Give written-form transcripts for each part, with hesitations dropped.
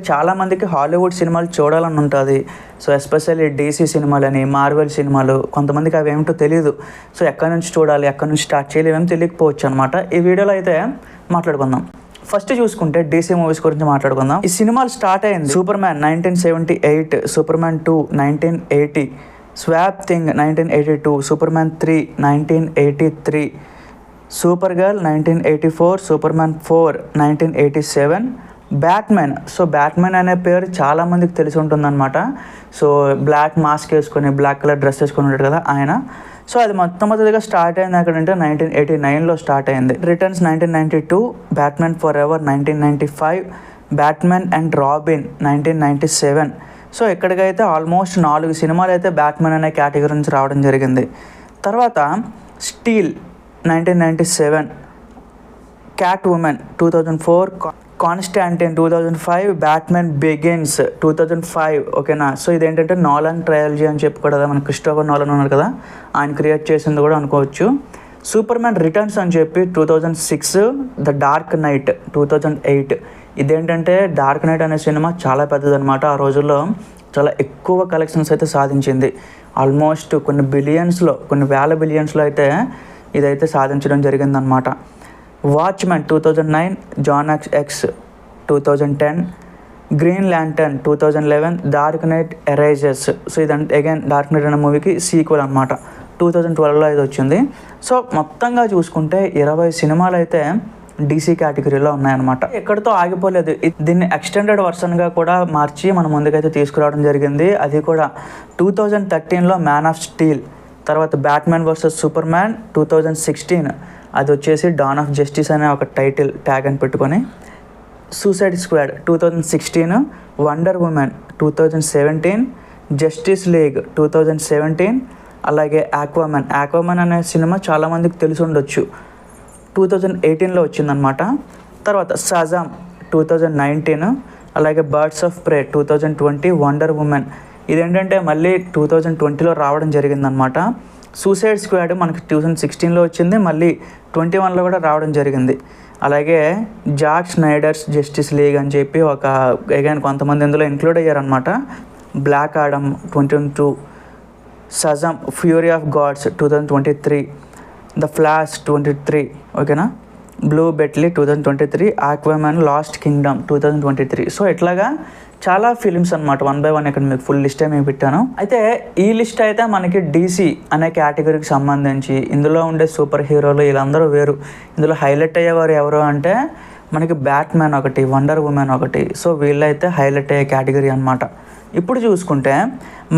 చాలామందికి హాలీవుడ్ సినిమాలు చూడాలని ఉంటుంది. సో ఎస్పెషల్లీ డీసీ సినిమాలని, మార్వెల్ సినిమాలు, కొంతమందికి అవి ఏమిటో తెలియదు. సో ఎక్కడి నుంచి చూడాలి, ఎక్కడి నుంచి స్టార్ట్ చేయాలి ఏమేమి తెలియకపోవచ్చు అనమాట. ఈ వీడియోలో అయితే మాట్లాడుకుందాం. ఫస్ట్ చూసుకుంటే డీసీ మూవీస్ గురించి మాట్లాడుకుందాం. ఈ సినిమాలు స్టార్ట్ అయింది super man 1978, super man 2 1980, swap thing 1982, super man 3 1983, super girl 1984, super man 4 1987, batsmen. So batsmen అనే పేరు చాలామందికి తెలిసి ఉంటుందన్నమాట. సో బ్లాక్ మాస్క్ వేసుకొని, బ్లాక్ కలర్ డ్రెస్ వేసుకొని ఉంటాడు కదా ఆయన. సో అది మొట్టమొదటిగా స్టార్ట్ అయింది ఎక్కడంటే 1989లో స్టార్ట్ అయింది. Returns 1992, batsmen for ever 1995, batsmen and robin 1997. So ఇక్కడికైతే ఆల్మోస్ట్ 4 సినిమాలు అయితే బ్యాట్మెన్ అనే కేటగిరీ నుంచి రావడం జరిగింది. తర్వాత steel 1997, cat women 2004, Konstantin 2005, batsmen begins 2005. ఓకేనా. సో ఇదేంటంటే నోలన్ ట్రయాలజీ అని చెప్పి కూడా మన క్రిస్టోఫర్ నోలన్ ఉన్నారు కదా, ఆయన క్రియేట్ చేసింది కూడా అనుకోవచ్చు. సూపర్ మ్యాన్ రిటర్న్స్ అని చెప్పి 2006, ద డార్క్ నైట్ 2008. ఇదేంటంటే డార్క్ నైట్ అనే సినిమా చాలా పెద్దదన్నమాట. ఆ రోజుల్లో చాలా ఎక్కువ కలెక్షన్స్ అయితే సాధించింది. ఆల్మోస్ట్ కొన్ని వేల బిలియన్స్లో అయితే ఇదైతే సాధించడం జరిగిందనమాట. Watchmen 2009, Jonah Hex 2010, Green Lantern 2011, Dark Knight arises. So ఇదంటే అగైన్ డార్క్ నైట్ అనే మూవీకి సీక్వెల్ అనమాట. 2012లో ఇది వచ్చింది. సో మొత్తంగా చూసుకుంటే 20 సినిమాలు అయితే డీసీ కేటగిరీలో ఉన్నాయన్నమాట. ఎక్కడితో ఆగిపోలేదు, దీన్ని ఎక్స్టెండెడ్ వర్షన్గా కూడా మార్చి మన ముందుకైతే తీసుకురావడం జరిగింది. అది కూడా 2013లో మ్యాన్ ఆఫ్ స్టీల్, తర్వాత బ్యాట్మెన్ వర్సెస్ సూపర్ మ్యాన్ 2016, అది వచ్చేసి డాన్ ఆఫ్ జస్టిస్ అనే ఒక టైటిల్ ట్యాగ్ అని పెట్టుకొని. Suicide squad 2016, wonder women 2017, justice league 2017, అలాగే ఆక్వామెన్ అనే సినిమా చాలామందికి తెలిసి ఉండొచ్చు, 2018లో వచ్చిందనమాట. తర్వాత షాజామ్ 2019, అలాగే birds of pray 2020, wonder women ఇదేంటంటే మళ్ళీ 2020లో రావడం జరిగిందనమాట. సూసైడ్ స్క్వాడ్ మనకి 2016లో వచ్చింది, మళ్ళీ 2021లో కూడా రావడం జరిగింది. అలాగే జాక్ స్నైడర్స్ జస్టిస్ లీగ్ అని చెప్పి అగైన్ కొంతమంది ఇందులో ఇంక్లూడ్ అయ్యారనమాట. Black Adam 2022, Shazam Fury of Gods 2023, the Flash 2023, ఓకేనా, Blue Beetle 2023, Aquaman Lost Kingdom 2023. So ఇట్లాగా చాలా ఫిలిమ్స్ అనమాట. 1 by 1 ఇక్కడ మీకు ఫుల్ లిస్ట్ మేము పెట్టాను. అయితే ఈ లిస్ట్ అయితే మనకి డీసీ అనే కేటగిరీకి సంబంధించి ఇందులో ఉండే సూపర్ హీరోలు వీళ్ళందరూ వేరు. ఇందులో హైలైట్ అయ్యేవారు ఎవరు అంటే మనకి బ్యాట్మెన్ ఒకటి, వండర్ ఉమెన్ ఒకటి. సో వీళ్ళైతే హైలైట్ అయ్యే కేటగిరీ అనమాట. ఇప్పుడు చూసుకుంటే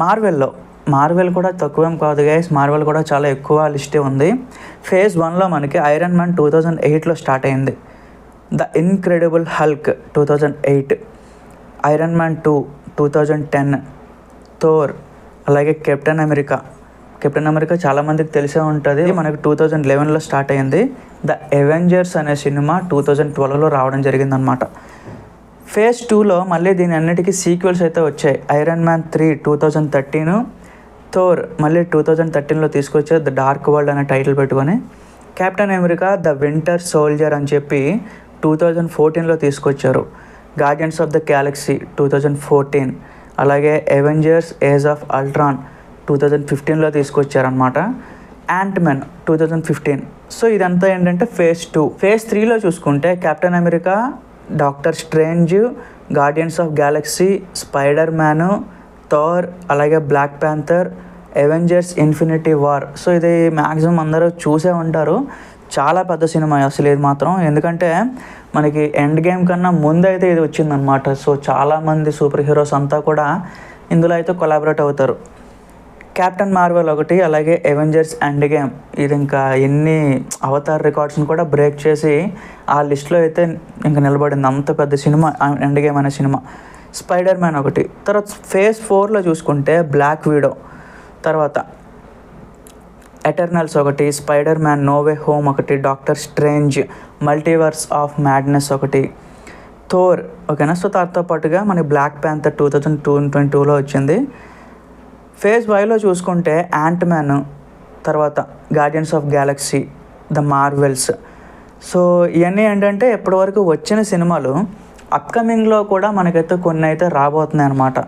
మార్వెల్ కూడా తక్కువేం కాదు గైస్, మార్వెల్ కూడా చాలా ఎక్కువ లిస్టే ఉంది. ఫేజ్ 1లో మనకి ఐరన్ మ్యాన్ 2008లో స్టార్ట్ అయింది, the incredible Hulk 2008, iron man 2 2010, Thor, అలాగే కెప్టెన్ అమెరికా చాలామందికి తెలిసే ఉంటుంది, మనకి 2011లో స్టార్ట్ అయింది. ద అవెంజర్స్ అనే సినిమా 2012లో రావడం జరిగిందనమాట. ఫేజ్ 2లో మళ్ళీ దీని అన్నిటికీ సీక్వెల్స్ అయితే వచ్చాయి. ఐరన్ మ్యాన్ 3 2013, థోర్ మళ్ళీ 2013లో తీసుకొచ్చారు, ద డార్క్ వరల్డ్ అనే టైటిల్ పెట్టుకొని. Captain America the winter soldier అని చెప్పి 2014లో తీసుకొచ్చారు. గార్డియన్స్ ఆఫ్ ద గ్యాలక్సీ 2014, అలాగే అవెంజర్స్ ఏజ్ ఆఫ్ అల్ట్రాన్ 2015లో తీసుకొచ్చారనమాట. యాంట్మెన్ 2015. సో ఇదంతా ఏంటంటే ఫేజ్ 2. ఫేజ్ 3లో చూసుకుంటే Captain America, Doctor Strange, Guardians of Galaxy, Spider Man, Thor, అలాగే Black Panther, Avengers Infinity War. So ఇది మ్యాక్సిమం అందరూ చూసే ఉంటారు. చాలా పెద్ద సినిమా అసలు ఇది మాత్రం, ఎందుకంటే మనకి ఎండ్ గేమ్ కన్నా ముందు అయితే ఇది వచ్చిందనమాట. సో చాలామంది సూపర్ హీరోస్ అంతా కూడా ఇందులో అయితే కొలాబరేట్ అవుతారు. కెప్టెన్ మార్వెల్ ఒకటి, అలాగే అవెంజర్స్ ఎండ్ గేమ్, ఇది ఇంకా ఎన్ని అవతార్ రికార్డ్స్ని కూడా బ్రేక్ చేసి ఆ లిస్ట్లో అయితే ఇంకా నిలబడింది. అంత పెద్ద సినిమా ఎండ్ గేమ్ అనే సినిమా. స్పైడర్ మ్యాన్ ఒకటి. తర్వాత ఫేజ్ 4లో చూసుకుంటే బ్లాక్ విడో, తర్వాత ఎటర్నల్స్ ఒకటి, Spider Man No Way Home ఒకటి, Doctor Strange Multiverse of Madness ఒకటి, థోర్, ఓకేనా. సో దాంతో పాటుగా మనకి బ్లాక్ ప్యాంథర్ 2022లో వచ్చింది. ఫేజ్ 5లో చూసుకుంటే యాంట్మ్యాన్, తర్వాత guardians of Galaxy, the Marvel's. So ఇవన్నీ ఏంటంటే ఇప్పటివరకు వచ్చిన సినిమాలు అప్కమింగ్లో కూడా మనకైతే కొన్ని అయితే రాబోతున్నాయి అనమాట.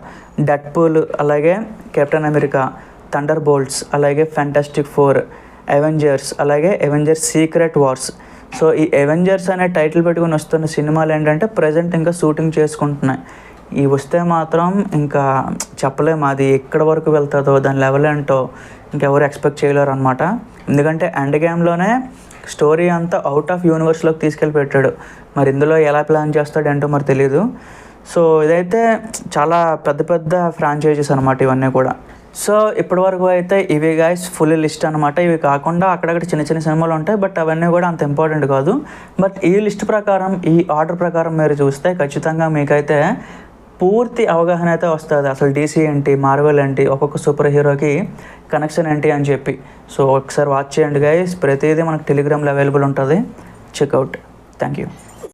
డెడ్పూల్, అలాగే కెప్టెన్ అమెరికా, థండర్ బోల్ట్స్, అలాగే ఫ్యాంటాస్టిక్ ఫోర్, అవెంజర్స్, అలాగే అవెంజర్స్ సీక్రెట్ వార్స్. సో ఈ అవెంజర్స్ అనే టైటిల్ పెట్టుకుని వస్తున్న సినిమాలు ఏంటంటే ప్రజెంట్ ఇంకా షూటింగ్ చేసుకుంటున్నాయి. ఈ వస్తే మాత్రం ఇంకా చెప్పలేము అది ఎక్కడి వరకు వెళ్తుందో, దాని లెవెల్ ఏంటో ఇంకెవరు ఎక్స్పెక్ట్ చేయలేరు అనమాట. ఎందుకంటే ఎండ్ గేమ్లోనే స్టోరీ అంతా అవుట్ ఆఫ్ యూనివర్స్లోకి తీసుకెళ్ళి పెట్టాడు. మరి ఇందులో ఎలా ప్లాన్ చేస్తాడేంటో మరి తెలీదు. సో ఇదైతే చాలా పెద్ద పెద్ద ఫ్రాంచైజీస్ అనమాట ఇవన్నీ కూడా. సో ఇప్పటివరకు అయితే ఇవి గైస్ ఫుల్ లిస్ట్ అనమాట. ఇవి కాకుండా అక్కడక్కడ చిన్న చిన్న సినిమాలు ఉంటాయి, బట్ అవన్నీ కూడా అంత ఇంపార్టెంట్ కాదు. బట్ ఈ లిస్ట్ ప్రకారం, ఈ ఆర్డర్ ప్రకారం మీరు చూస్తే ఖచ్చితంగా మీకైతే పూర్తి అవగాహన అయితే వస్తుంది. అసలు డీసీ ఏంటి, మార్వెల్ ఏంటి, ఒక్కొక్క సూపర్ హీరోకి కనెక్షన్ ఏంటి అని చెప్పి. సో ఒకసారి వాచ్ చేయండి గైస్. ప్రతిదీ మనకు టెలిగ్రామ్లో అవైలబుల్ ఉంటుంది. చెక్అవుట్. Thank you.